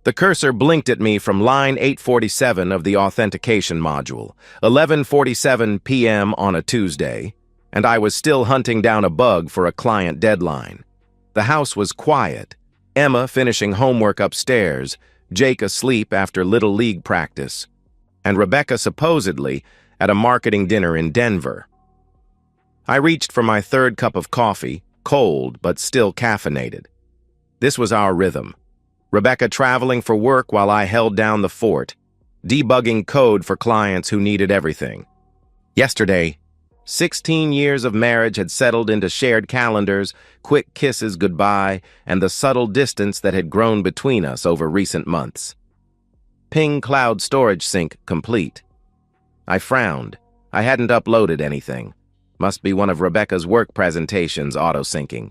The cursor blinked at me from line 847 of the authentication module, 11:47 p.m. on a Tuesday, and I was still hunting down a bug for a client deadline. The house was quiet, Emma finishing homework upstairs, Jake asleep after Little League practice, and Rebecca supposedly at a marketing dinner in Denver. I reached for my third cup of coffee, cold but still caffeinated. This was our rhythm. Rebecca traveling for work while I held down the fort, debugging code for clients who needed everything. Yesterday, 16 years of marriage had settled into shared calendars, quick kisses goodbye, and the subtle distance that had grown between us over recent months. Ping cloud storage sync complete. I frowned. I hadn't uploaded anything. Must be one of Rebecca's work presentations auto-syncing.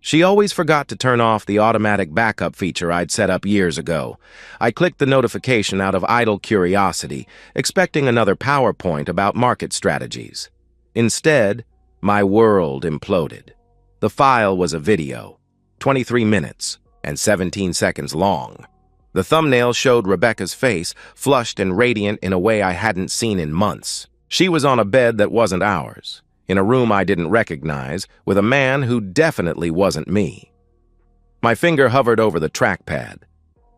She always forgot to turn off the automatic backup feature I'd set up years ago. I clicked the notification out of idle curiosity, expecting another PowerPoint about market strategies. Instead, my world imploded. The file was a video, 23 minutes and 17 seconds long. The thumbnail showed Rebecca's face, flushed and radiant in a way I hadn't seen in months. She was on a bed that wasn't ours, in a room I didn't recognize, with a man who definitely wasn't me. My finger hovered over the trackpad.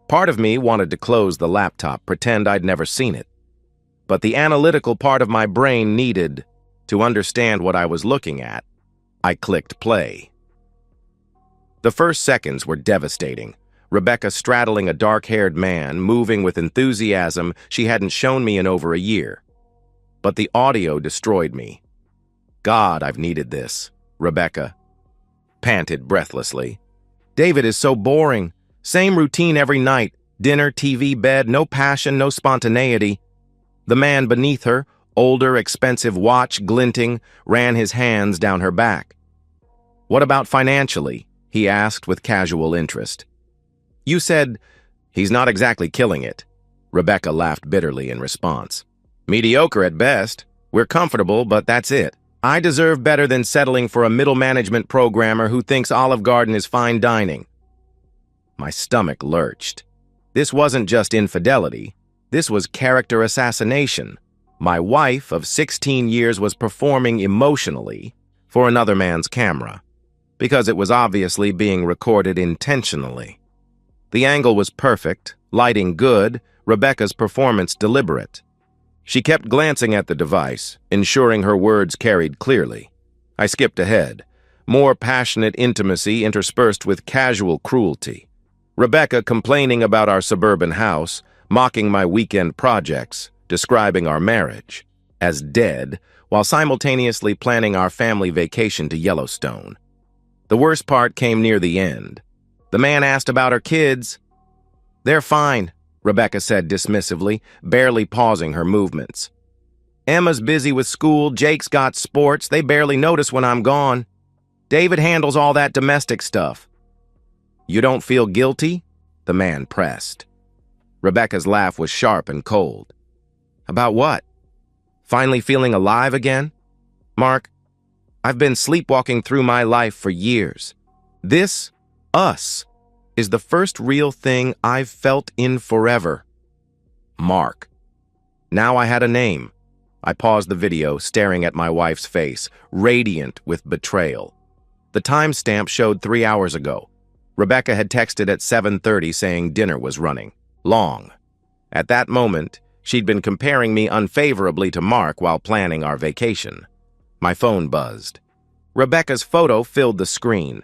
Part of me wanted to close the laptop, pretend I'd never seen it. But the analytical part of my brain needed to understand what I was looking at. I clicked play. The first seconds were devastating. Rebecca straddling a dark-haired man, moving with enthusiasm she hadn't shown me in over a year. But the audio destroyed me. God, I've needed this, Rebecca panted breathlessly. David is so boring. Same routine every night. Dinner, TV, bed, no passion, no spontaneity. The man beneath her, older, expensive watch glinting, ran his hands down her back. What about financially? He asked with casual interest. You said, he's not exactly killing it. Rebecca laughed bitterly in response. Mediocre at best. We're comfortable, but that's it. I deserve better than settling for a middle management programmer who thinks Olive Garden is fine dining. My stomach lurched. This wasn't just infidelity. This was character assassination. My wife of 16 years was performing emotionally for another man's camera, because it was obviously being recorded intentionally. The angle was perfect, lighting good, Rebecca's performance deliberate. She kept glancing at the device, ensuring her words carried clearly. I skipped ahead. More passionate intimacy interspersed with casual cruelty. Rebecca complaining about our suburban house, mocking my weekend projects, describing our marriage as dead, while simultaneously planning our family vacation to Yellowstone. The worst part came near the end. The man asked about her kids. They're fine, Rebecca said dismissively, barely pausing her movements. Emma's busy with school, Jake's got sports, they barely notice when I'm gone. David handles all that domestic stuff. You don't feel guilty? The man pressed. Rebecca's laugh was sharp and cold. About what? Finally feeling alive again? Mark, I've been sleepwalking through my life for years. This, us, is the first real thing I've felt in forever. Mark. Now I had a name. I paused the video, staring at my wife's face, radiant with betrayal. The timestamp showed 3 hours ago. Rebecca had texted at 7:30 saying dinner was running. Long. At that moment, she'd been comparing me unfavorably to Mark while planning our vacation. My phone buzzed. Rebecca's photo filled the screen.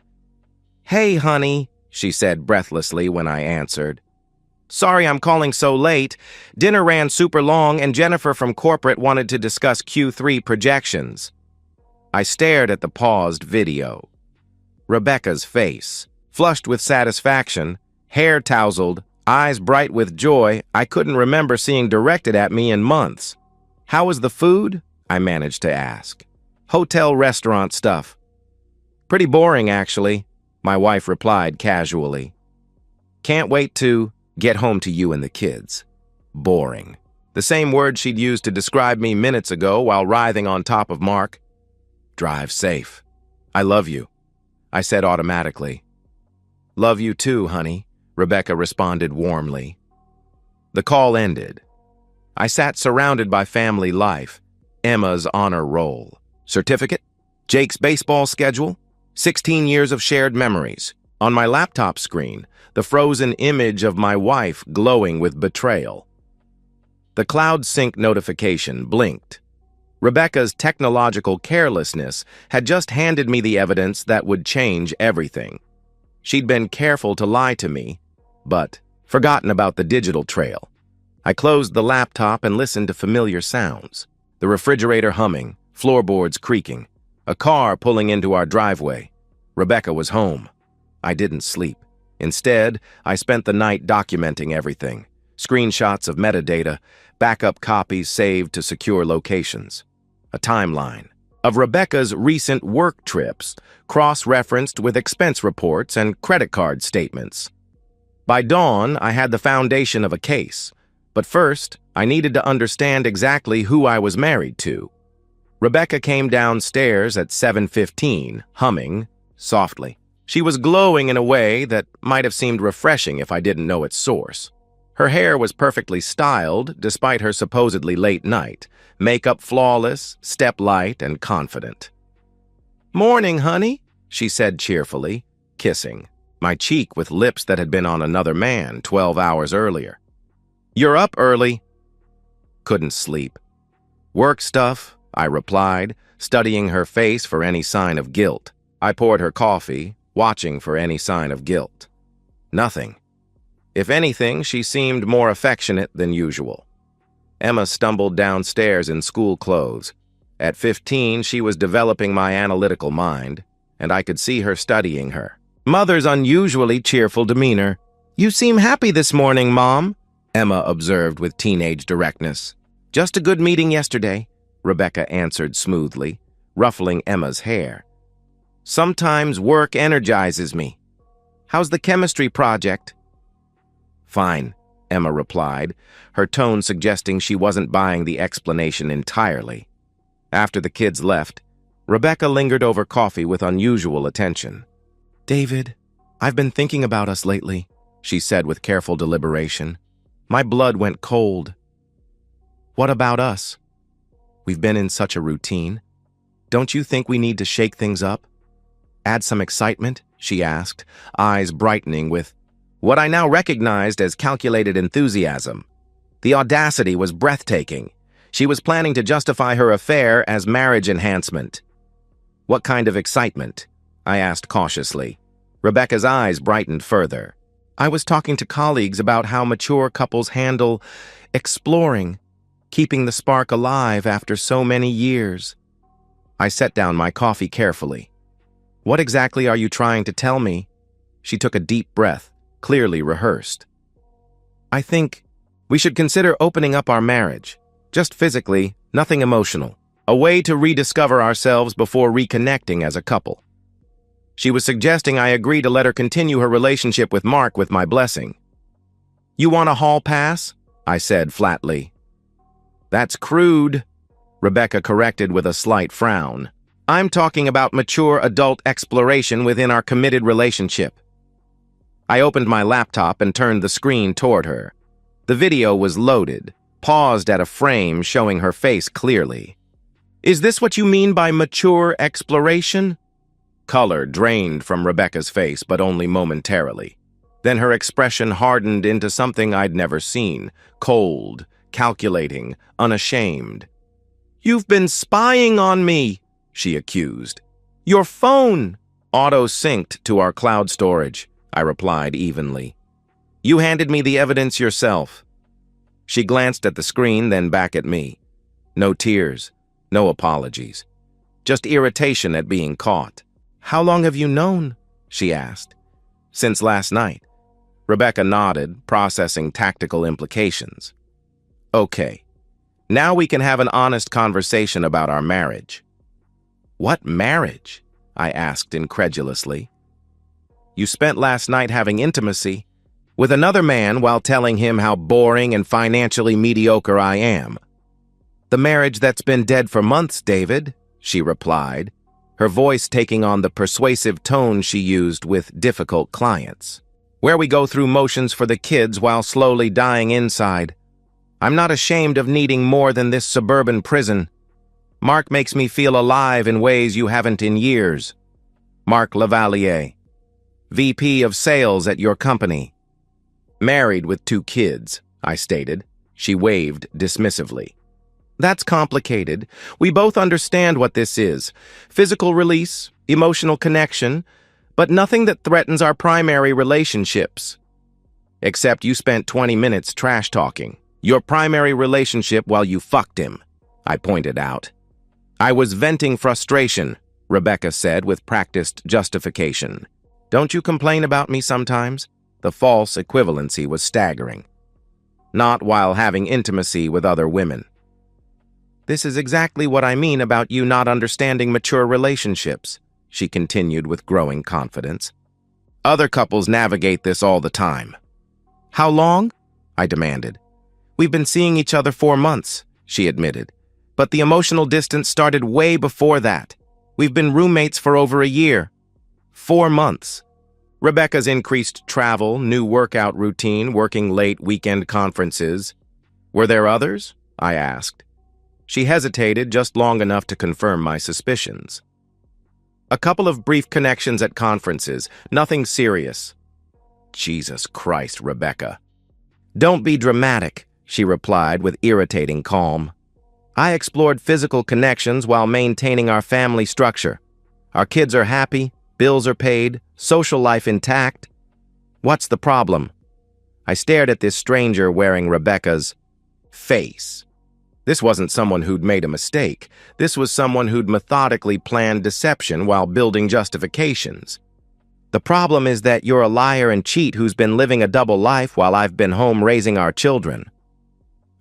Hey, honey, she said breathlessly when I answered. Sorry I'm calling so late. Dinner ran super long and Jennifer from corporate wanted to discuss Q3 projections. I stared at the paused video. Rebecca's face, flushed with satisfaction, hair tousled, eyes bright with joy, I couldn't remember seeing directed at me in months. How was the food? I managed to ask. Hotel restaurant stuff. Pretty boring, actually, my wife replied casually. Can't wait to get home to you and the kids. Boring. The same word she'd used to describe me minutes ago while writhing on top of Mark. Drive safe. I love you, I said automatically. Love you too, honey, Rebecca responded warmly. The call ended. I sat surrounded by family life, Emma's honor roll, certificate, Jake's baseball schedule, 16 years of shared memories. On my laptop screen, the frozen image of my wife glowing with betrayal. The cloud sync notification blinked. Rebecca's technological carelessness had just handed me the evidence that would change everything. She'd been careful to lie to me, but forgotten about the digital trail. I closed the laptop and listened to familiar sounds. The refrigerator humming, floorboards creaking, a car pulling into our driveway. Rebecca was home. I didn't sleep. Instead, I spent the night documenting everything. Screenshots of metadata, backup copies saved to secure locations. A timeline of Rebecca's recent work trips, cross-referenced with expense reports and credit card statements. By dawn, I had the foundation of a case. But first, I needed to understand exactly who I was married to. Rebecca came downstairs at 7:15, humming softly. She was glowing in a way that might have seemed refreshing if I didn't know its source. Her hair was perfectly styled, despite her supposedly late night, makeup flawless, step light, and confident. "Morning, honey," she said cheerfully, kissing my cheek with lips that had been on another man 12 hours earlier. "You're up early." Couldn't sleep. "Work stuff," I replied, studying her face for any sign of guilt. I poured her coffee, watching for any sign of guilt. Nothing. If anything, she seemed more affectionate than usual. Emma stumbled downstairs in school clothes. At 15, she was developing my analytical mind, and I could see her studying her. Mother's unusually cheerful demeanor. "You seem happy this morning, Mom," Emma observed with teenage directness. "Just a good meeting yesterday," Rebecca answered smoothly, ruffling Emma's hair. "Sometimes work energizes me. How's the chemistry project?" "Fine," Emma replied, her tone suggesting she wasn't buying the explanation entirely. After the kids left, Rebecca lingered over coffee with unusual attention. "David, I've been thinking about us lately," she said with careful deliberation. My blood went cold. "What about us? We've been in such a routine. Don't you think we need to shake things up? Add some excitement?" she asked, eyes brightening with what I now recognized as calculated enthusiasm. The audacity was breathtaking. She was planning to justify her affair as marriage enhancement. "What kind of excitement?" I asked cautiously. Rebecca's eyes brightened further. "I was talking to colleagues about how mature couples handle exploring, keeping the spark alive after so many years." I set down my coffee carefully. "What exactly are you trying to tell me?" She took a deep breath, clearly rehearsed. "I think we should consider opening up our marriage. Just physically, nothing emotional. A way to rediscover ourselves before reconnecting as a couple." She was suggesting I agree to let her continue her relationship with Mark with my blessing. "You want a hall pass?" I said flatly. "That's crude," Rebecca corrected with a slight frown. "I'm talking about mature adult exploration within our committed relationship." I opened my laptop and turned the screen toward her. The video was loaded, paused at a frame showing her face clearly. "Is this what you mean by mature exploration?" Color drained from Rebecca's face, but only momentarily. Then her expression hardened into something I'd never seen, cold, calculating, unashamed. "You've been spying on me," she accused. "Your phone!" "Auto-synced to our cloud storage," I replied evenly. "You handed me the evidence yourself." She glanced at the screen, then back at me. No tears, no apologies. Just irritation at being caught. "How long have you known?" she asked. "Since last night." Rebecca nodded, processing tactical implications. "Okay, now we can have an honest conversation about our marriage." "What marriage?" I asked incredulously. "You spent last night having intimacy with another man while telling him how boring and financially mediocre I am." "The marriage that's been dead for months, David," she replied, her voice taking on the persuasive tone she used with difficult clients. where we go through motions for the kids while slowly dying inside. I'm not ashamed of needing more than this suburban prison. Mark makes me feel alive in ways you haven't in years. Mark Lavalier, VP of Sales at your company. Married with 2 kids, I stated. She waved dismissively. That's complicated. We both understand what this is. Physical release, emotional connection, but nothing that threatens our primary relationships. Except you spent 20 minutes trash-talking. Your primary relationship while you fucked him, I pointed out. I was venting frustration, Rebecca said with practiced justification. Don't you complain about me sometimes? The false equivalency was staggering. Not while having intimacy with other women. This is exactly what I mean about you not understanding mature relationships, she continued with growing confidence. Other couples navigate this all the time. How long? I demanded. We've been seeing each other 4 months, she admitted. But the emotional distance started way before that. We've been roommates for over a year. 4 months. Rebecca's increased travel, new workout routine, working late weekend conferences. Were there others? I asked. She hesitated just long enough to confirm my suspicions. A couple of brief connections at conferences, nothing serious. Jesus Christ, Rebecca. Don't be dramatic, she replied with irritating calm. I explored physical connections while maintaining our family structure. Our kids are happy, bills are paid, social life intact. What's the problem? I stared at this stranger wearing Rebecca's face. This wasn't someone who'd made a mistake. This was someone who'd methodically planned deception while building justifications. The problem is that you're a liar and cheat who's been living a double life while I've been home raising our children.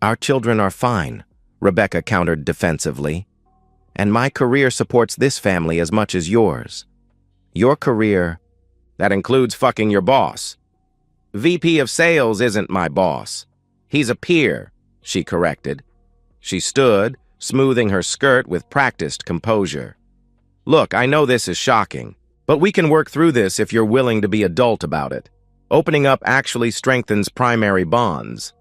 Our children are fine, Rebecca countered defensively. And my career supports this family as much as yours. Your career, that includes fucking your boss. VP of Sales isn't my boss. He's a peer, she corrected. She stood, smoothing her skirt with practiced composure. Look, I know this is shocking, but we can work through this if you're willing to be adult about it. Opening up actually strengthens primary bonds.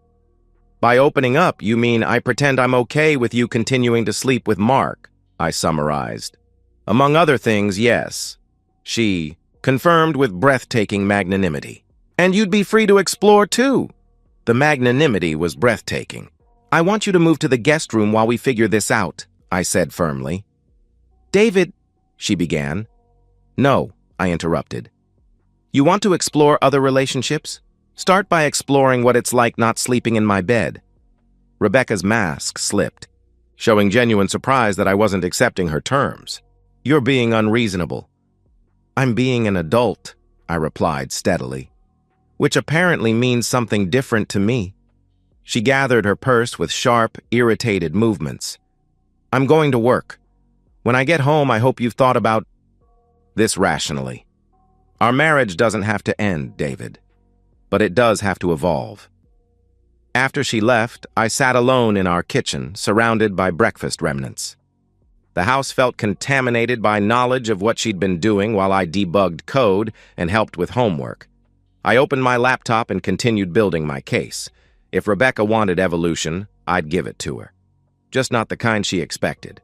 By opening up, you mean I pretend I'm okay with you continuing to sleep with Mark, I summarized. Among other things, yes. She confirmed with breathtaking magnanimity. And you'd be free to explore, too. The magnanimity was breathtaking. I want you to move to the guest room while we figure this out, I said firmly. David, she began. No, I interrupted. You want to explore other relationships? Start by exploring what it's like not sleeping in my bed. Rebecca's mask slipped, showing genuine surprise that I wasn't accepting her terms. You're being unreasonable. I'm being an adult, I replied steadily, which apparently means something different to me. She gathered her purse with sharp, irritated movements. I'm going to work. When I get home, I hope you've thought about this rationally. Our marriage doesn't have to end, David, but it does have to evolve. After she left, I sat alone in our kitchen, surrounded by breakfast remnants. The house felt contaminated by knowledge of what she'd been doing while I debugged code and helped with homework. I opened my laptop and continued building my case. If Rebecca wanted evolution, I'd give it to her. Just not the kind she expected.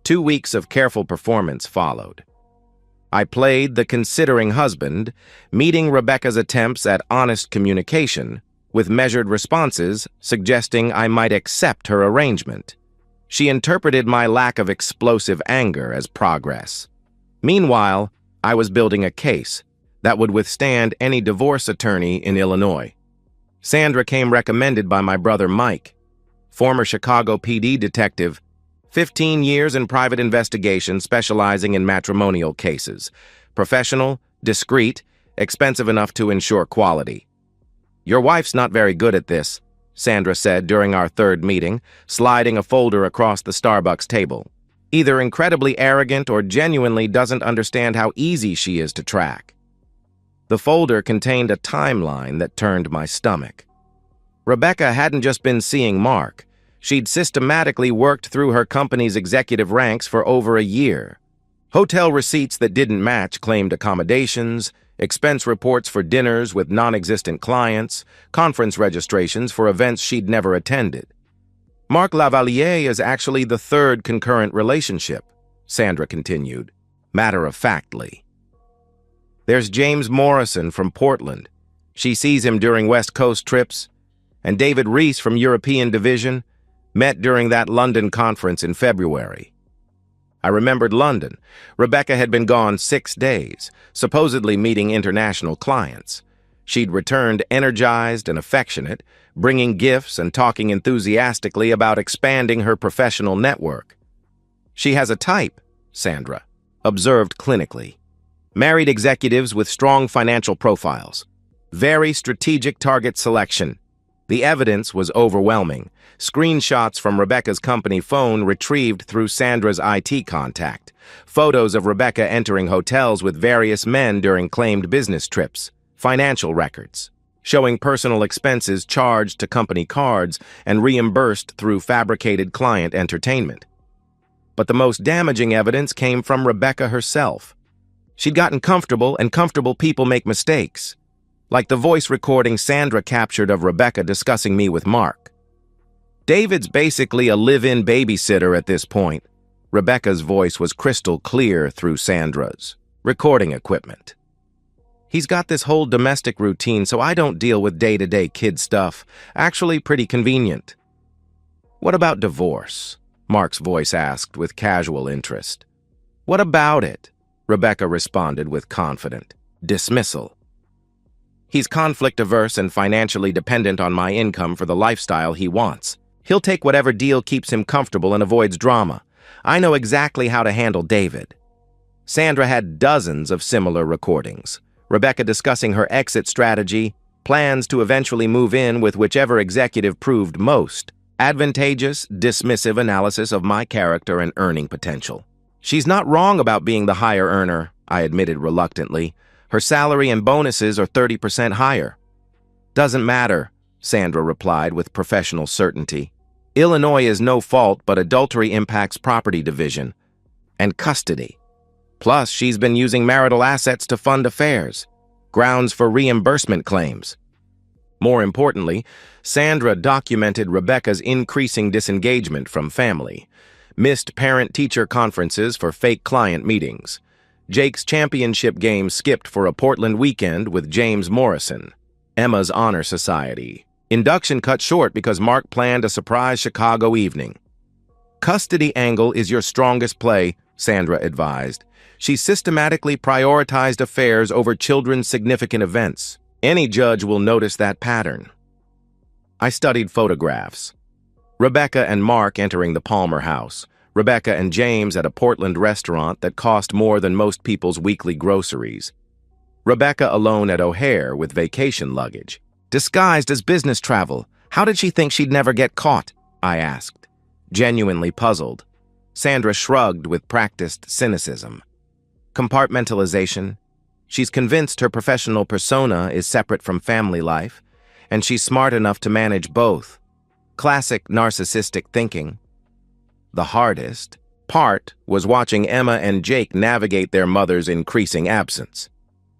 2 weeks of careful performance followed. I played the considering husband, meeting Rebecca's attempts at honest communication, with measured responses suggesting I might accept her arrangement. She interpreted my lack of explosive anger as progress. Meanwhile, I was building a case that would withstand any divorce attorney in Illinois. Sandra came recommended by my brother Mike, former Chicago PD detective, 15 years in private investigation specializing in matrimonial cases. Professional, discreet, expensive enough to ensure quality. Your wife's not very good at this, Sandra said during our third meeting, sliding a folder across the Starbucks table. Either incredibly arrogant or genuinely doesn't understand how easy she is to track. The folder contained a timeline that turned my stomach. Rebecca hadn't just been seeing Mark. She'd systematically worked through her company's executive ranks for over a year. Hotel receipts that didn't match claimed accommodations, expense reports for dinners with non-existent clients, conference registrations for events she'd never attended. Mark Lavalier is actually the third concurrent relationship, Sandra continued, matter-of-factly. There's James Morrison from Portland. She sees him during West Coast trips. And David Reese from European Division met during that London conference in February. I remembered London. Rebecca had been gone 6 days, supposedly meeting international clients. She'd returned energized and affectionate, bringing gifts and talking enthusiastically about expanding her professional network. She has a type, Sandra observed clinically. Married executives with strong financial profiles. Very strategic target selection. The evidence was overwhelming. Screenshots from Rebecca's company phone retrieved through Sandra's IT contact. Photos of Rebecca entering hotels with various men during claimed business trips. Financial records, showing personal expenses charged to company cards and reimbursed through fabricated client entertainment. But the most damaging evidence came from Rebecca herself. She'd gotten comfortable, and comfortable people make mistakes. Like the voice recording Sandra captured of Rebecca discussing me with Mark. David's basically a live-in babysitter at this point. Rebecca's voice was crystal clear through Sandra's recording equipment. He's got this whole domestic routine, so I don't deal with day-to-day kid stuff. Actually, pretty convenient. What about divorce? Mark's voice asked with casual interest. What about it? Rebecca responded with confident dismissal. He's conflict-averse and financially dependent on my income for the lifestyle he wants. He'll take whatever deal keeps him comfortable and avoids drama. I know exactly how to handle David. Sandra had dozens of similar recordings. Rebecca discussing her exit strategy, plans to eventually move in with whichever executive proved most advantageous, dismissive analysis of my character and earning potential. She's not wrong about being the higher earner, I admitted reluctantly. Her salary and bonuses are 30% higher. Doesn't matter, Sandra replied with professional certainty. Illinois is no fault, but adultery impacts property division and custody. Plus, she's been using marital assets to fund affairs, grounds for reimbursement claims. More importantly, Sandra documented Rebecca's increasing disengagement from family, missed parent-teacher conferences for fake client meetings, Jake's championship game skipped for a Portland weekend with James Morrison, Emma's Honor Society, induction cut short because Mark planned a surprise Chicago evening. Custody angle is your strongest play, Sandra advised. She systematically prioritized affairs over children's significant events. Any judge will notice that pattern. I studied photographs. Rebecca and Mark entering the Palmer house. Rebecca and James at a Portland restaurant that cost more than most people's weekly groceries. Rebecca alone at O'Hare with vacation luggage. Disguised as business travel. How did she think she'd never get caught? I asked, genuinely puzzled. Sandra shrugged with practiced cynicism. Compartmentalization. She's convinced her professional persona is separate from family life, and she's smart enough to manage both. Classic narcissistic thinking. The hardest part was watching Emma and Jake navigate their mother's increasing absence.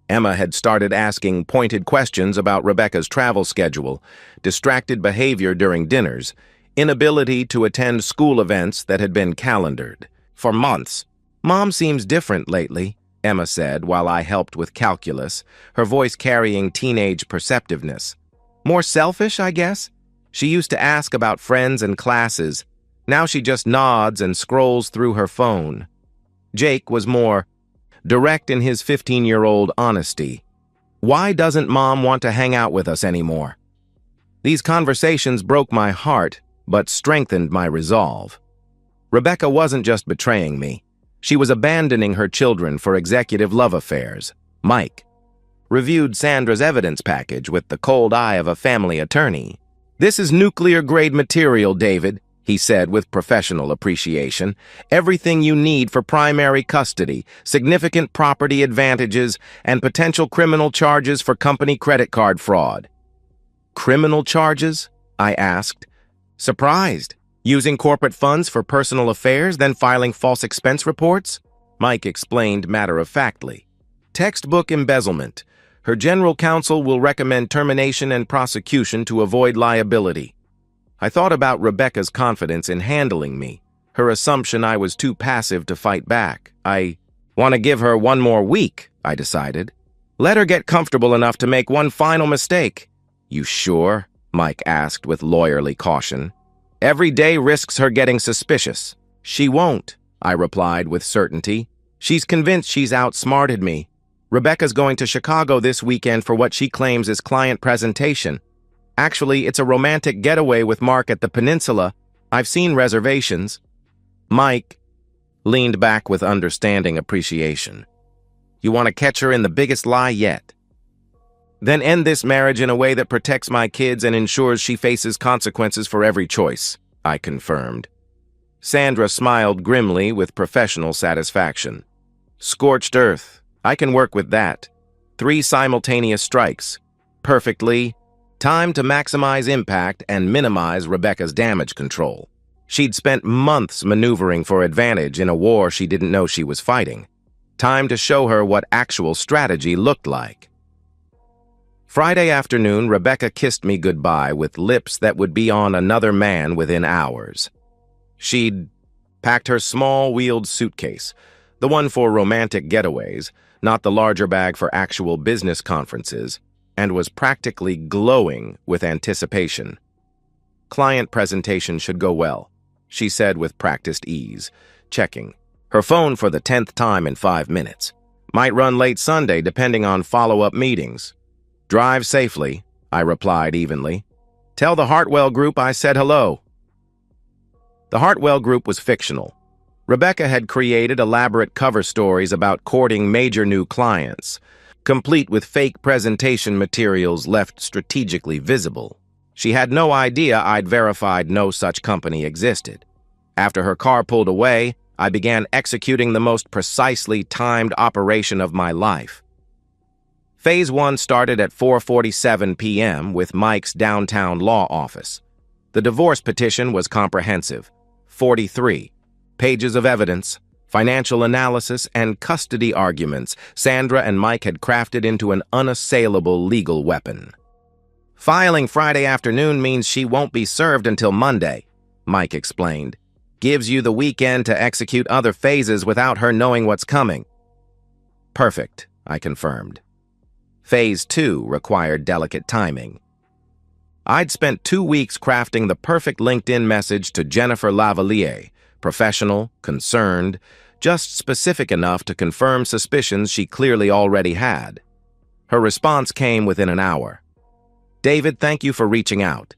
Emma had started asking pointed questions about Rebecca's travel schedule, distracted behavior during dinners, inability to attend school events that had been calendared. For months. Mom seems different lately, Emma said while I helped with calculus, her voice carrying teenage perceptiveness. More selfish, I guess? She used to ask about friends and classes. Now she just nods and scrolls through her phone. Jake was more direct in his 15-year-old honesty. Why doesn't Mom want to hang out with us anymore? These conversations broke my heart, but strengthened my resolve. Rebecca wasn't just betraying me. She was abandoning her children for executive love affairs. Mike reviewed Sandra's evidence package with the cold eye of a family attorney. This is nuclear-grade material, David, he said with professional appreciation. Everything you need for primary custody, significant property advantages, and potential criminal charges for company credit card fraud. Criminal charges? I asked. Surprised. Using corporate funds for personal affairs, then filing false expense reports? Mike explained matter-of-factly. Textbook embezzlement. Her general counsel will recommend termination and prosecution to avoid liability. I thought about Rebecca's confidence in handling me, her assumption I was too passive to fight back. I want to give her one more week, I decided. Let her get comfortable enough to make one final mistake. You sure? Mike asked with lawyerly caution. Every day risks her getting suspicious. She won't, I replied with certainty. She's convinced she's outsmarted me. Rebecca's going to Chicago this weekend for what she claims is client presentation. Actually, it's a romantic getaway with Mark at the Peninsula. I've seen reservations. Mike leaned back with understanding appreciation. You want to catch her in the biggest lie yet. Then end this marriage in a way that protects my kids and ensures she faces consequences for every choice, I confirmed. Sandra smiled grimly with professional satisfaction. Scorched earth. I can work with that. 3 simultaneous strikes. Perfectly. Time to maximize impact and minimize Rebecca's damage control. She'd spent months maneuvering for advantage in a war she didn't know she was fighting. Time to show her what actual strategy looked like. Friday afternoon, Rebecca kissed me goodbye with lips that would be on another man within hours. She'd packed her small-wheeled suitcase, the one for romantic getaways, not the larger bag for actual business conferences, and was practically glowing with anticipation. Client presentation should go well, she said with practiced ease, checking her phone for the 10th time in 5 minutes. Might run late Sunday depending on follow-up meetings. Drive safely, I replied evenly. Tell the Hartwell Group I said hello. The Hartwell Group was fictional. Rebecca had created elaborate cover stories about courting major new clients, complete with fake presentation materials left strategically visible. She had no idea I'd verified no such company existed. After her car pulled away, I began executing the most precisely timed operation of my life. Phase 1 started at 4:47 p.m. with Mike's downtown law office. The divorce petition was comprehensive. 43 pages of evidence, financial analysis, and custody arguments Sandra and Mike had crafted into an unassailable legal weapon. Filing Friday afternoon means she won't be served until Monday, Mike explained. Gives you the weekend to execute other phases without her knowing what's coming. Perfect, I confirmed. Phase 2 required delicate timing. I'd spent 2 weeks crafting the perfect LinkedIn message to Jennifer Lavalier, professional, concerned, just specific enough to confirm suspicions she clearly already had. Her response came within an hour. David, thank you for reaching out.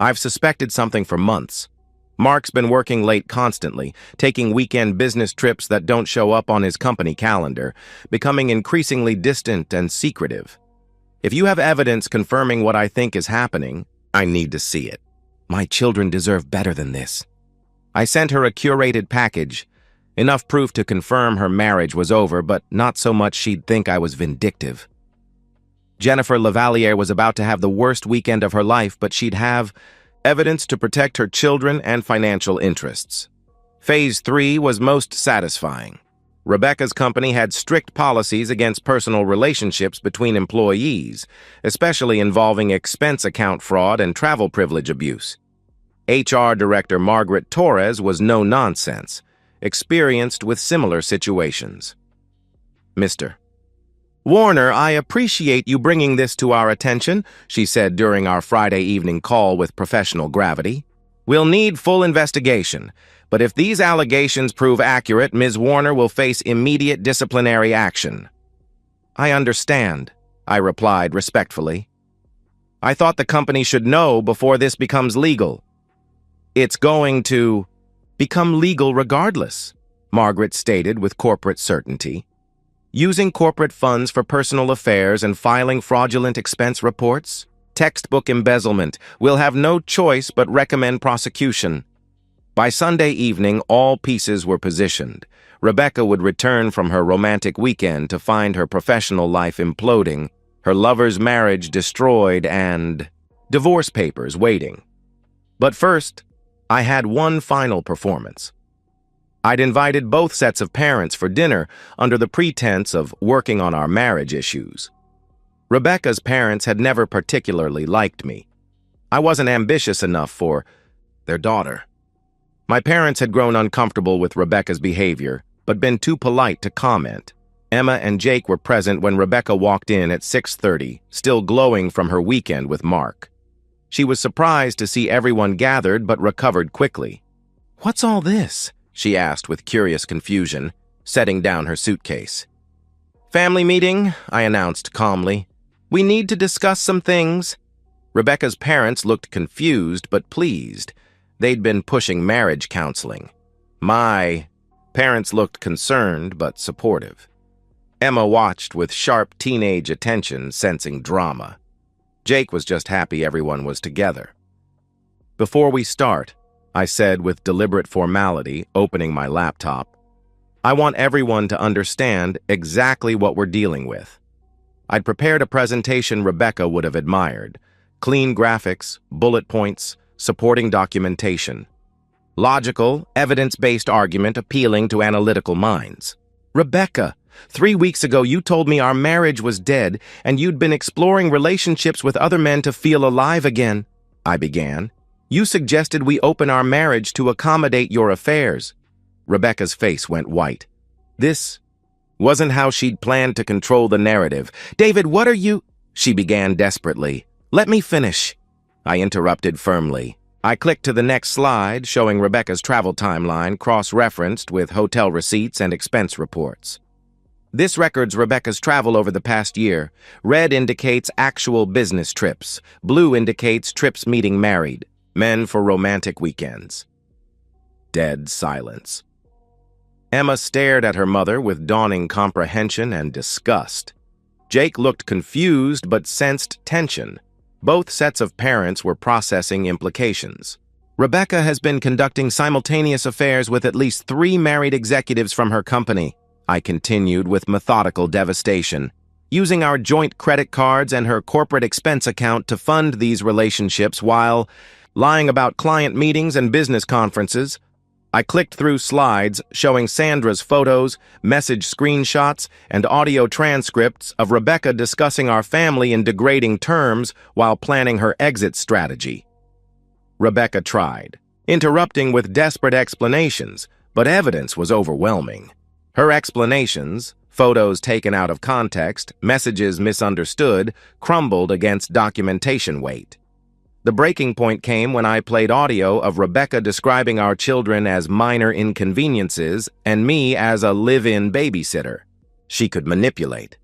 I've suspected something for months. Mark's been working late constantly, taking weekend business trips that don't show up on his company calendar, becoming increasingly distant and secretive. If you have evidence confirming what I think is happening, I need to see it. My children deserve better than this. I sent her a curated package, enough proof to confirm her marriage was over, but not so much she'd think I was vindictive. Jennifer Lavalier was about to have the worst weekend of her life, but she'd have evidence to protect her children and financial interests. Phase 3 was most satisfying. Rebecca's company had strict policies against personal relationships between employees, especially involving expense account fraud and travel privilege abuse. HR Director Margaret Torres was no nonsense, experienced with similar situations. Mr. Warner, I appreciate you bringing this to our attention, she said during our Friday evening call with professional gravity. We'll need full investigation, but if these allegations prove accurate, Ms. Warner will face immediate disciplinary action. I understand, I replied respectfully. I thought the company should know before this becomes legal. It's going to become legal regardless, Margaret stated with corporate certainty. Using corporate funds for personal affairs and filing fraudulent expense reports? Textbook embezzlement. We'll have no choice but recommend prosecution. By Sunday evening, all pieces were positioned. Rebecca would return from her romantic weekend to find her professional life imploding, her lover's marriage destroyed, and divorce papers waiting. But first, I had one final performance. I'd invited both sets of parents for dinner under the pretense of working on our marriage issues. Rebecca's parents had never particularly liked me. I wasn't ambitious enough for their daughter. My parents had grown uncomfortable with Rebecca's behavior, but been too polite to comment. Emma and Jake were present when Rebecca walked in at 6:30, still glowing from her weekend with Mark. She was surprised to see everyone gathered but recovered quickly. "What's all this?" she asked with curious confusion, setting down her suitcase. "Family meeting," I announced calmly. "We need to discuss some things." Rebecca's parents looked confused but pleased. They'd been pushing marriage counseling. My parents looked concerned but supportive. Emma watched with sharp teenage attention, sensing drama. Jake was just happy everyone was together. "Before we start," I said with deliberate formality, opening my laptop, "I want everyone to understand exactly what we're dealing with." I'd prepared a presentation Rebecca would have admired. Clean graphics, bullet points, supporting documentation. Logical, evidence-based argument appealing to analytical minds. "Rebecca, 3 weeks ago you told me our marriage was dead and you'd been exploring relationships with other men to feel alive again," I began. "You suggested we open our marriage to accommodate your affairs." Rebecca's face went white. This wasn't how she'd planned to control the narrative. "David, what are you—" she began desperately. "Let me finish," I interrupted firmly. I clicked to the next slide, showing Rebecca's travel timeline cross-referenced with hotel receipts and expense reports. This records Rebecca's travel over the past year. Red indicates actual business trips. Blue indicates trips meeting married men for romantic weekends. Dead silence. Emma stared at her mother with dawning comprehension and disgust. Jake looked confused but sensed tension. Both sets of parents were processing implications. "Rebecca has been conducting simultaneous affairs with at least 3 married executives from her company," I continued with methodical devastation, "using our joint credit cards and her corporate expense account to fund these relationships while lying about client meetings and business conferences." I clicked through slides showing Sandra's photos, message screenshots, and audio transcripts of Rebecca discussing our family in degrading terms while planning her exit strategy. Rebecca tried, interrupting with desperate explanations, but evidence was overwhelming. Her explanations, photos taken out of context, messages misunderstood, crumbled against documentation weight. The breaking point came when I played audio of Rebecca describing our children as minor inconveniences and me as a live-in babysitter. She could manipulate.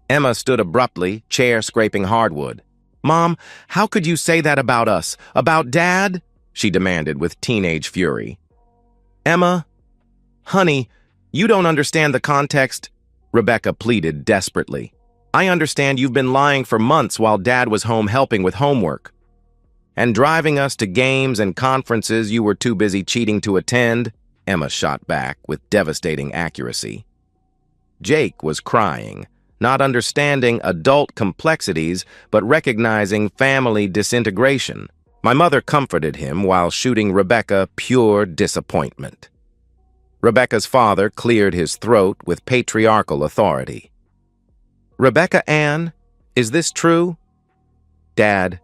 Emma stood abruptly, chair scraping hardwood. "Mom, how could you say that about us? About Dad?" she demanded with teenage fury. "Emma, honey, you don't understand the context," Rebecca pleaded desperately. "I understand you've been lying for months while Dad was home helping with homework. And driving us to games and conferences you were too busy cheating to attend," Emma shot back with devastating accuracy. Jake was crying, not understanding adult complexities, but recognizing family disintegration. My mother comforted him while shooting Rebecca pure disappointment. Rebecca's father cleared his throat with patriarchal authority. "Rebecca Ann, is this true?" "Dad,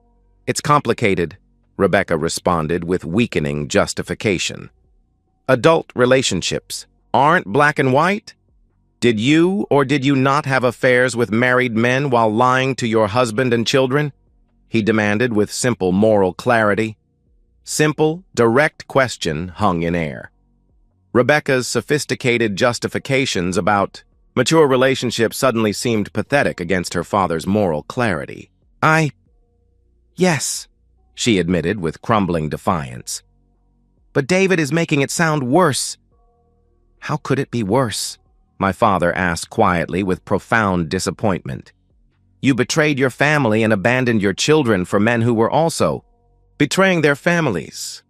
it's complicated," Rebecca responded with weakening justification. "Adult relationships aren't black and white? Did you or did you not have affairs with married men while lying to your husband and children?" he demanded with simple moral clarity. Simple, direct question hung in air. Rebecca's sophisticated justifications about mature relationships suddenly seemed pathetic against her father's moral clarity. "Yes," she admitted with crumbling defiance. "But David is making it sound worse." "How could it be worse?" my father asked quietly with profound disappointment. "You betrayed your family and abandoned your children for men who were also betraying their families."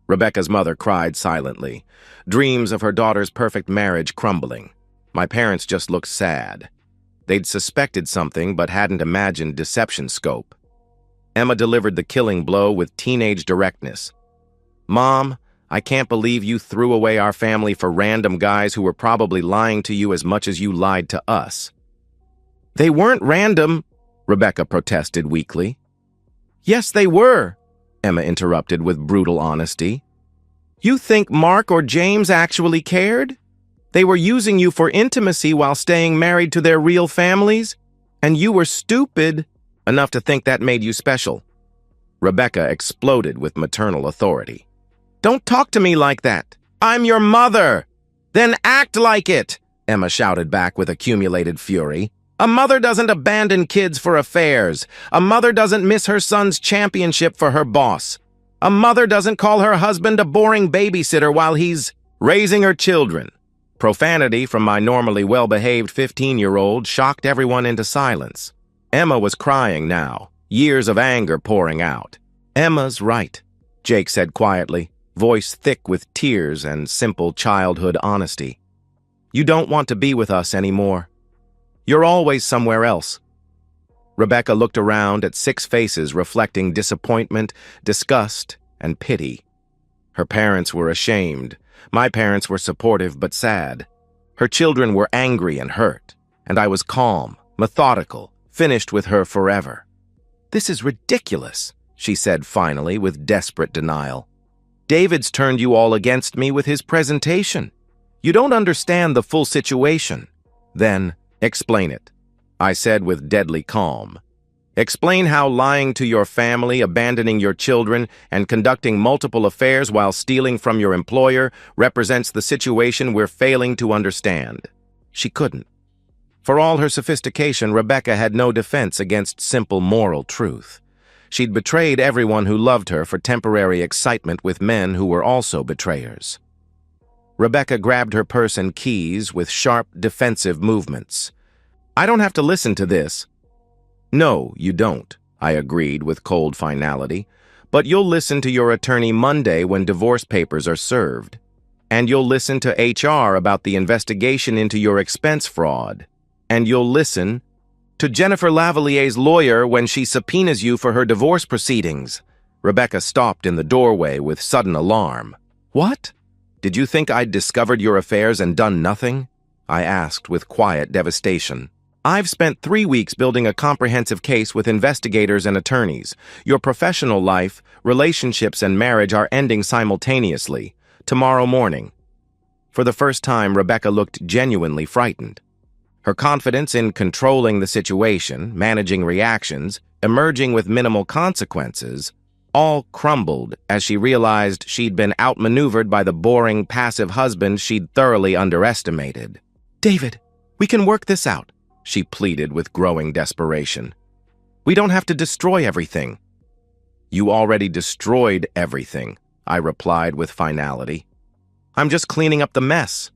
Rebecca's mother cried silently, dreams of her daughter's perfect marriage crumbling. My parents just looked sad. They'd suspected something but hadn't imagined deception scope. Emma delivered the killing blow with teenage directness. "Mom, I can't believe you threw away our family for random guys who were probably lying to you as much as you lied to us." "They weren't random," Rebecca protested weakly. "Yes, they were," Emma interrupted with brutal honesty. "You think Mark or James actually cared? They were using you for intimacy while staying married to their real families, and you were stupid enough to think that made you special." Rebecca exploded with maternal authority. "Don't talk to me like that. I'm your mother." "Then act like it," Emma shouted back with accumulated fury. "A mother doesn't abandon kids for affairs. A mother doesn't miss her son's championship for her boss. A mother doesn't call her husband a boring babysitter while he's raising her children." Profanity from my normally well-behaved 15-year-old shocked everyone into silence. Emma was crying now, years of anger pouring out. "Emma's right," Jake said quietly, voice thick with tears and simple childhood honesty. "You don't want to be with us anymore. You're always somewhere else." Rebecca looked around at 6 faces reflecting disappointment, disgust, and pity. Her parents were ashamed. My parents were supportive but sad. Her children were angry and hurt, and I was calm, methodical, finished with her forever. "This is ridiculous," she said finally with desperate denial. "David's turned you all against me with his presentation. You don't understand the full situation." "Then explain it," I said with deadly calm. "Explain how lying to your family, abandoning your children, and conducting multiple affairs while stealing from your employer represents the situation we're failing to understand." She couldn't. For all her sophistication, Rebecca had no defense against simple moral truth. She'd betrayed everyone who loved her for temporary excitement with men who were also betrayers. Rebecca grabbed her purse and keys with sharp, defensive movements. "I don't have to listen to this." "No, you don't," I agreed with cold finality. "But you'll listen to your attorney Monday when divorce papers are served. And you'll listen to HR about the investigation into your expense fraud. And you'll listen to Jennifer Lavalier's lawyer when she subpoenas you for her divorce proceedings." Rebecca stopped in the doorway with sudden alarm. "What? Did you think I'd discovered your affairs and done nothing?" I asked with quiet devastation. "I've spent 3 weeks building a comprehensive case with investigators and attorneys. Your professional life, relationships, and marriage are ending simultaneously, tomorrow morning." For the first time, Rebecca looked genuinely frightened. Her confidence in controlling the situation, managing reactions, emerging with minimal consequences, all crumbled as she realized she'd been outmaneuvered by the boring, passive husband she'd thoroughly underestimated. "David, we can work this out," she pleaded with growing desperation. "We don't have to destroy everything." "You already destroyed everything," I replied with finality. "I'm just cleaning up the mess."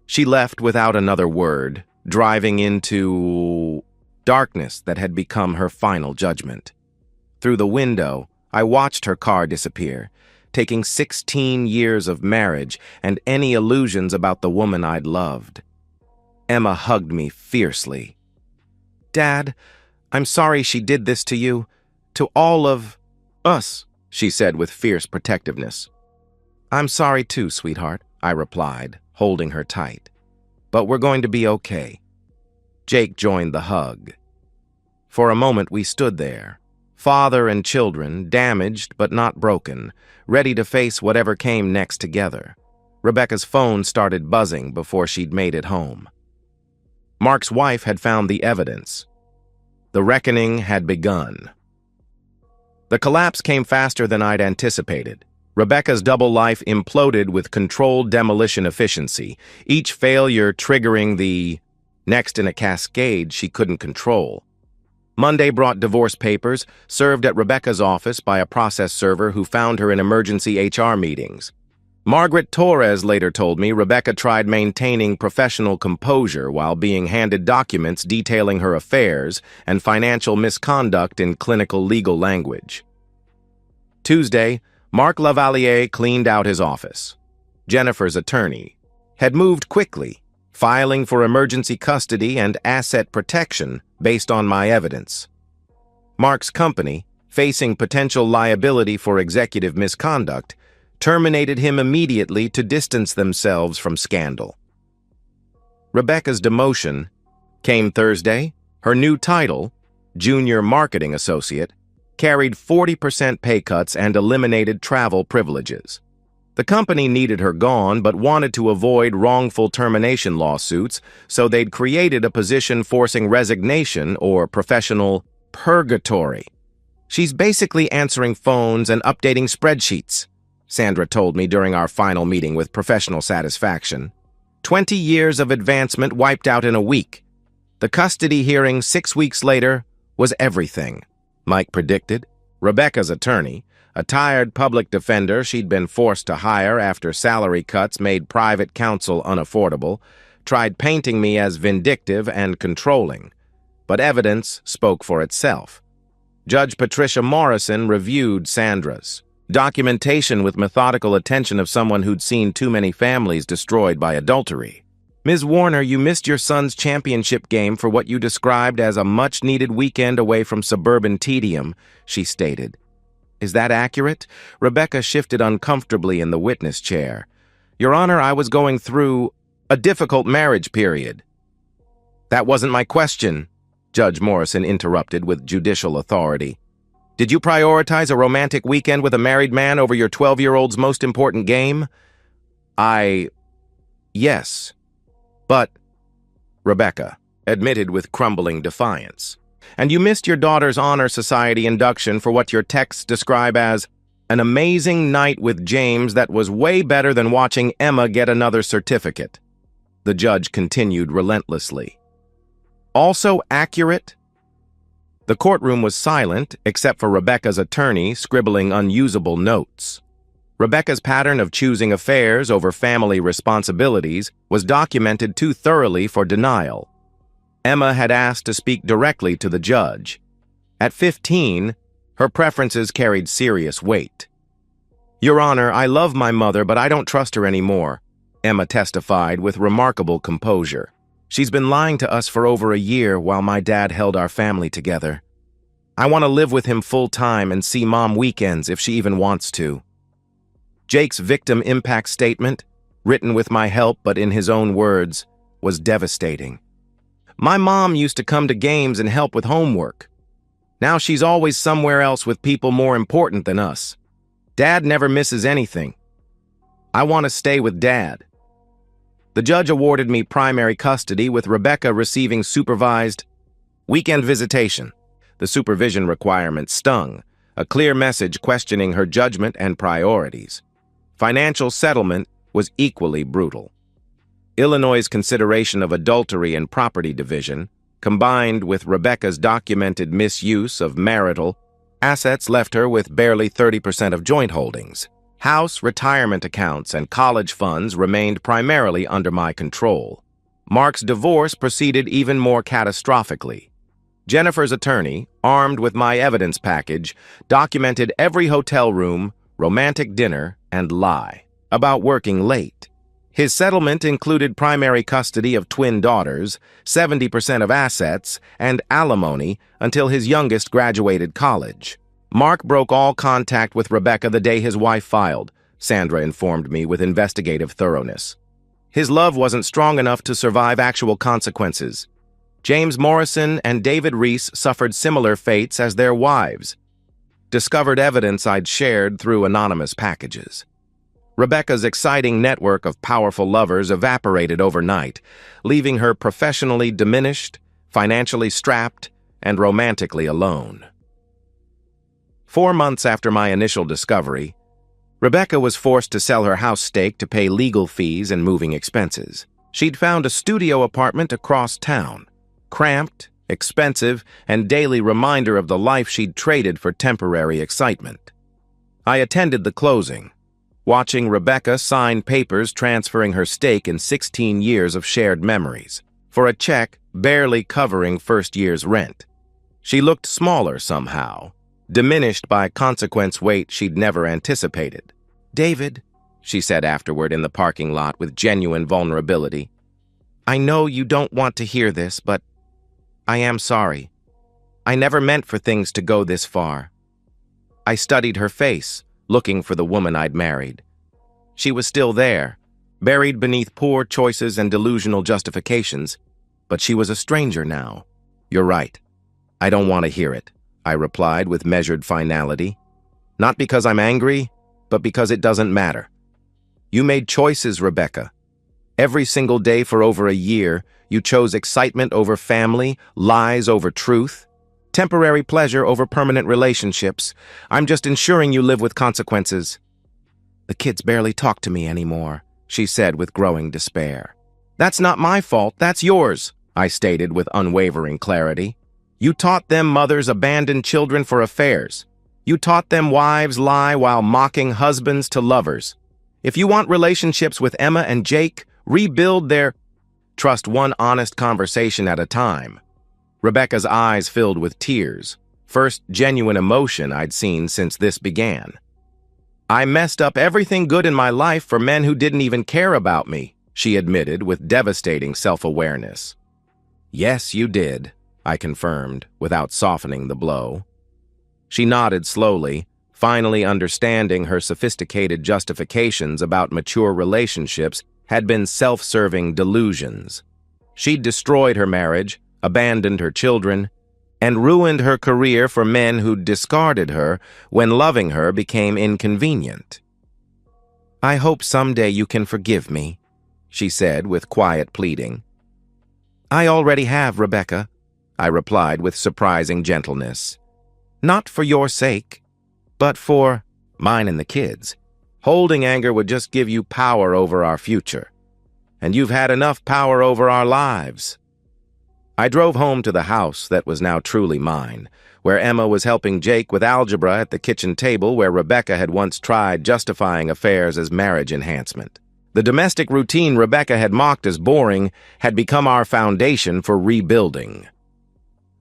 She left without another word, driving into darkness that had become her final judgment. Through the window, I watched her car disappear, taking 16 years of marriage and any illusions about the woman I'd loved. Emma hugged me fiercely. "Dad, I'm sorry she did this to you, to all of us," she said with fierce protectiveness. "I'm sorry too, sweetheart," I replied, holding her tight. "But we're going to be okay." Jake joined the hug. For a moment we stood there, father and children, damaged but not broken, ready to face whatever came next together. Rebecca's phone started buzzing before she'd made it home. Mark's wife had found the evidence. The reckoning had begun. The collapse came faster than I'd anticipated. Rebecca's double life imploded with controlled demolition efficiency, each failure triggering the next in a cascade she couldn't control. Monday brought divorce papers, served at Rebecca's office by a process server who found her in emergency HR meetings. Margaret Torres later told me Rebecca tried maintaining professional composure while being handed documents detailing her affairs and financial misconduct in clinical legal language. Tuesday, Mark Lavalier cleaned out his office. Jennifer's attorney had moved quickly, filing for emergency custody and asset protection based on my evidence. Mark's company, facing potential liability for executive misconduct, terminated him immediately to distance themselves from scandal. Rebecca's demotion came Thursday. Her new title, Junior Marketing Associate, carried 40% pay cuts and eliminated travel privileges. The company needed her gone but wanted to avoid wrongful termination lawsuits, so they'd created a position forcing resignation or professional purgatory. "She's basically answering phones and updating spreadsheets," Sandra told me during our final meeting with professional satisfaction. 20 years of advancement wiped out in a week. The custody hearing 6 weeks later was everything, Mike predicted. Rebecca's attorney, a tired public defender she'd been forced to hire after salary cuts made private counsel unaffordable, tried painting me as vindictive and controlling. But evidence spoke for itself. Judge Patricia Morrison reviewed Sandra's documentation with methodical attention of someone who'd seen too many families destroyed by adultery. "Ms. Warner, you missed your son's championship game for what you described as a much-needed weekend away from suburban tedium," she stated. "Is that accurate?" Rebecca shifted uncomfortably in the witness chair. "Your Honor, I was going through a difficult marriage period." "That wasn't my question," Judge Morrison interrupted with judicial authority. "Did you prioritize a romantic weekend with a married man over your 12-year-old's most important game?" Yes. But, Rebecca admitted with crumbling defiance. "And you missed your daughter's Honor Society induction for what your texts describe as an amazing night with James that was way better than watching Emma get another certificate." The judge continued relentlessly. "Also accurate?" The courtroom was silent, except for Rebecca's attorney scribbling unusable notes. Rebecca's pattern of choosing affairs over family responsibilities was documented too thoroughly for denial. Emma had asked to speak directly to the judge. At 15, her preferences carried serious weight. "Your Honor, I love my mother, but I don't trust her anymore," Emma testified with remarkable composure. "She's been lying to us for over a year while my dad held our family together. I want to live with him full-time and see Mom weekends if she even wants to." Jake's victim impact statement, written with my help but in his own words, was devastating. "My mom used to come to games and help with homework. Now she's always somewhere else with people more important than us. Dad never misses anything. I want to stay with Dad." The judge awarded me primary custody, with Rebecca receiving supervised weekend visitation. The supervision requirement stung, a clear message questioning her judgment and priorities. Financial settlement was equally brutal. Illinois' consideration of adultery and property division, combined with Rebecca's documented misuse of marital assets, left her with barely 30% of joint holdings. House, retirement accounts, and college funds remained primarily under my control. Mark's divorce proceeded even more catastrophically. Jennifer's attorney, armed with my evidence package, documented every hotel room, romantic dinner, and lie about working late. His settlement included primary custody of twin daughters, 70% of assets, and alimony until his youngest graduated college. Mark broke all contact with Rebecca the day his wife filed, Sandra informed me with investigative thoroughness. His love wasn't strong enough to survive actual consequences. James Morrison and David Reese suffered similar fates as their wives. Discovered evidence I'd shared through anonymous packages. Rebecca's exciting network of powerful lovers evaporated overnight, leaving her professionally diminished, financially strapped, and romantically alone. 4 months after my initial discovery, Rebecca was forced to sell her house stake to pay legal fees and moving expenses. She'd found a studio apartment across town, cramped, expensive, and daily reminder of the life she'd traded for temporary excitement. I attended the closing, watching Rebecca sign papers transferring her stake in 16 years of shared memories, for a check barely covering first year's rent. She looked smaller somehow, diminished by consequence weight she'd never anticipated. "David," she said afterward in the parking lot with genuine vulnerability, "I know you don't want to hear this, but I am sorry. I never meant for things to go this far." I studied her face, looking for the woman I'd married, She was still there, buried beneath poor choices and delusional justifications, but she was a stranger now. "You're right. I don't want to hear it," I replied with measured finality. "Not because I'm angry, but because it doesn't matter. You made choices, Rebecca. Every single day for over a year, you chose excitement over family, lies over truth, temporary pleasure over permanent relationships. I'm just ensuring you live with consequences." "The kids barely talk to me anymore," she said with growing despair. "That's not my fault, that's yours," I stated with unwavering clarity. "You taught them mothers abandon children for affairs. You taught them wives lie while mocking husbands to lovers. If you want relationships with Emma and Jake, rebuild their trust one honest conversation at a time." Rebecca's eyes filled with tears, first genuine emotion I'd seen since this began. "I messed up everything good in my life for men who didn't even care about me," she admitted with devastating self-awareness. "Yes, you did," I confirmed, without softening the blow. She nodded slowly, finally understanding her sophisticated justifications about mature relationships had been self-serving delusions. She'd destroyed her marriage, abandoned her children, and ruined her career for men who'd discarded her when loving her became inconvenient. "I hope someday you can forgive me," she said with quiet pleading. "I already have, Rebecca," I replied with surprising gentleness. "Not for your sake, but for mine and the kids. Holding anger would just give you power over our future. And you've had enough power over our lives." I drove home to the house that was now truly mine, where Emma was helping Jake with algebra at the kitchen table where Rebecca had once tried justifying affairs as marriage enhancement. The domestic routine Rebecca had mocked as boring had become our foundation for rebuilding.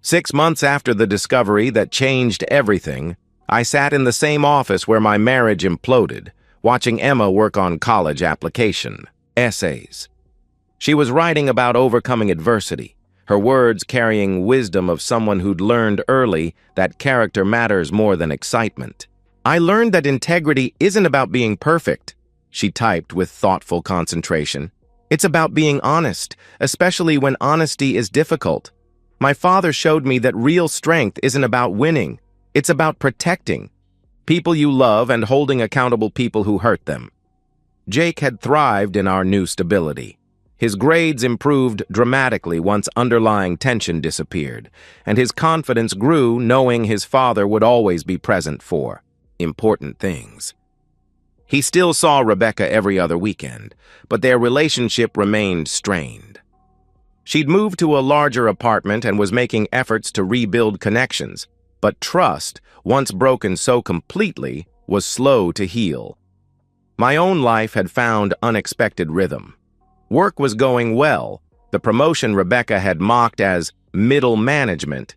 6 months after the discovery that changed everything, I sat in the same office where my marriage imploded, watching Emma work on college application essays. She was writing about overcoming adversity, her words carrying wisdom of someone who'd learned early that character matters more than excitement. "I learned that integrity isn't about being perfect," she typed with thoughtful concentration. "It's about being honest, especially when honesty is difficult. My father showed me that real strength isn't about winning. It's about protecting people you love and holding accountable people who hurt them." Jake had thrived in our new stability. His grades improved dramatically once underlying tension disappeared, and his confidence grew knowing his father would always be present for important things. He still saw Rebecca every other weekend, but their relationship remained strained. She'd moved to a larger apartment and was making efforts to rebuild connections, but trust, once broken so completely, was slow to heal. My own life had found unexpected rhythm. Work was going well. The promotion Rebecca had mocked as middle management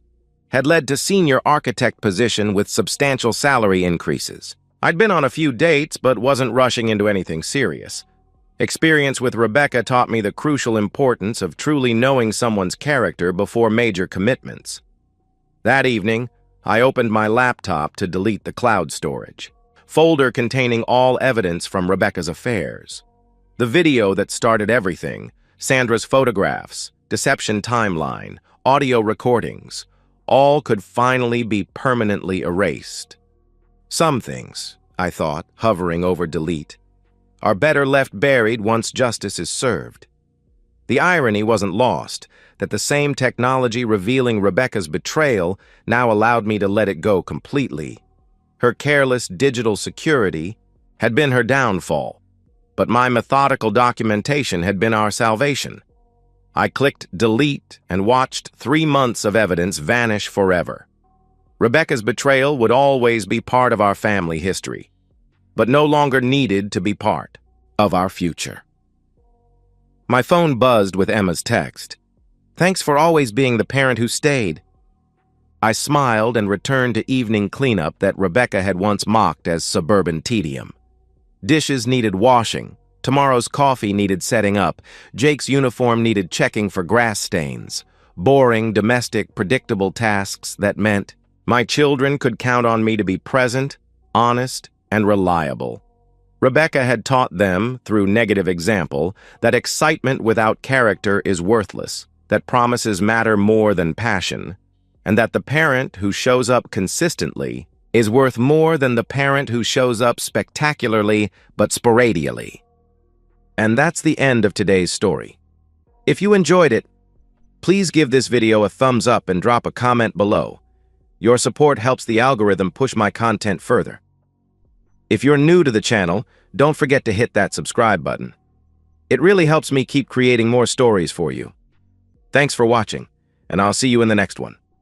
had led to senior architect position with substantial salary increases. I'd been on a few dates, but wasn't rushing into anything serious. Experience with Rebecca taught me the crucial importance of truly knowing someone's character before major commitments. That evening, I opened my laptop to delete the cloud storage folder containing all evidence from Rebecca's affairs. The video that started everything, Sandra's photographs, deception timeline, audio recordings, all could finally be permanently erased. Some things, I thought, hovering over delete, are better left buried once justice is served. The irony wasn't lost, that the same technology revealing Rebecca's betrayal now allowed me to let it go completely. Her careless digital security had been her downfall, but my methodical documentation had been our salvation. I clicked delete and watched 3 months of evidence vanish forever. Rebecca's betrayal would always be part of our family history, but no longer needed to be part of our future. My phone buzzed with Emma's text. "Thanks for always being the parent who stayed." I smiled and returned to evening cleanup that Rebecca had once mocked as suburban tedium. Dishes needed washing, tomorrow's coffee needed setting up, Jake's uniform needed checking for grass stains, boring, domestic, predictable tasks that meant my children could count on me to be present, honest, and reliable. Rebecca had taught them, through negative example, that excitement without character is worthless, that promises matter more than passion, and that the parent who shows up consistently is worth more than the parent who shows up spectacularly but sporadically. And that's the end of today's story. If you enjoyed it, please give this video a thumbs up and drop a comment below. Your support helps the algorithm push my content further. If you're new to the channel, don't forget to hit that subscribe button. It really helps me keep creating more stories for you. Thanks for watching, and I'll see you in the next one.